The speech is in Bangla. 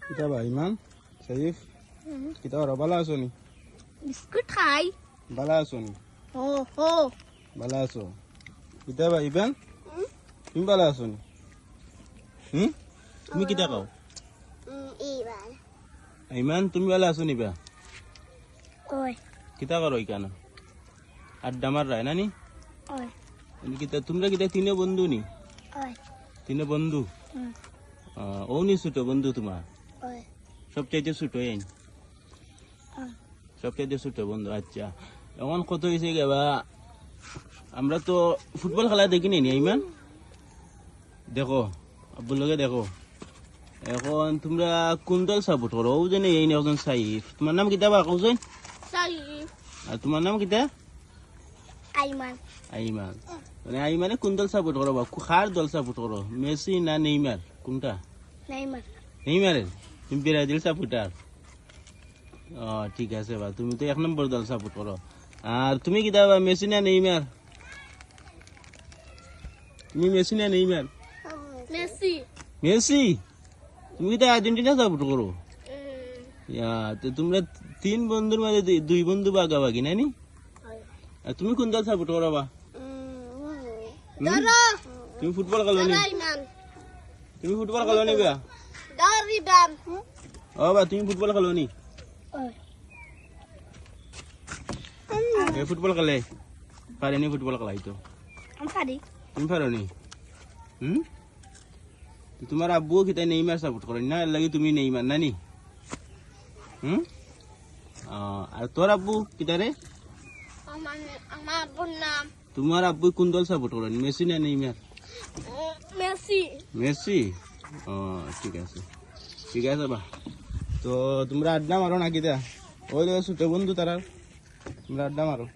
কিতা ভাই ইমান সাইফ কিতা ওরা ভালো আছো নি? বিস্কুট খাই। ভালো আছো নি? ও হো ভালো আছো? কিতা ভাই ইবান তুমি ভালো আছো নি? তুমি কিতা খাও? এইবার ইমান তুমি ভালো আছো নি বা? ওই কিতা করো কেন আড্ডা মার রায় না নি? ওই কিতা তোমরা কিতা তিনে বন্ধু নি? ওই তিনে বন্ধু ও নি ছোট বন্ধু তোমার ওই সবচাইতে ছোট এই সবচাইতে ছোট বন্ধু। আচ্ছা এমন কত হয়েছে গেবা আমরা তো ফুটবল খেলা দেখি নি ইমান দেখো আব্বুর লগে দেখো। এখন তোমরা কোন দল সাপোর্ট করো? ও জানে এই একজন সাইফ। তোমার নাম কিতা বা কৌছেন? সাইফ আর তোমার নাম কিতা? আইমান আইমান। মানে আইমানে কোন দল সাপোর্ট করো বা কার দল সাপোর্ট করো? মেসি না নেইমার কোনটা? নাইমান নেইমারের। তুমি ব্রাজিল সাপোর্টার? ও ঠিক আছে বা তুমি তো 1 নম্বর দল সাপোর্ট করো। আর তুমি কিতা বা মেসি না নেইমার? তুমি মেসি না নেইমার? Messi Messi. তুমি কিতা আর্জেন্টিনা সাপোর্ট করো? তো তোমরা 3 বন্ধুর মাঝে 2 বন্ধু বাগাবাগি নানি? আর তুমি কোন দল সাপোর্ট করো বা? তুমি ফুটবল খেলো নি? তুমি ফুটবল খেলো নি বা? ও বা তুমি ফুটবল খেলো নি? ফুটবল খেলে পারেনি ফুটবল খেলাই তো তুমি পারো নি? তোমার আব্বু কিতা নেইমার সাপোর্ট করেন না? এর লাগি তুমি নেইমার নানি? আর তোর আব্বু কিতা রে? আমার আব্বুর নাম তোমার আব্বু কোন দল সাপোর্ট করেন? মেসি না নেইমার? মেসি। মেসি। ঠিক আছে ঠিক আছে বা। তো তোমরা আড্ডা মারো না কিতা? ওই ছোট বন্ধু তারা তোমরা আড্ডা মারো।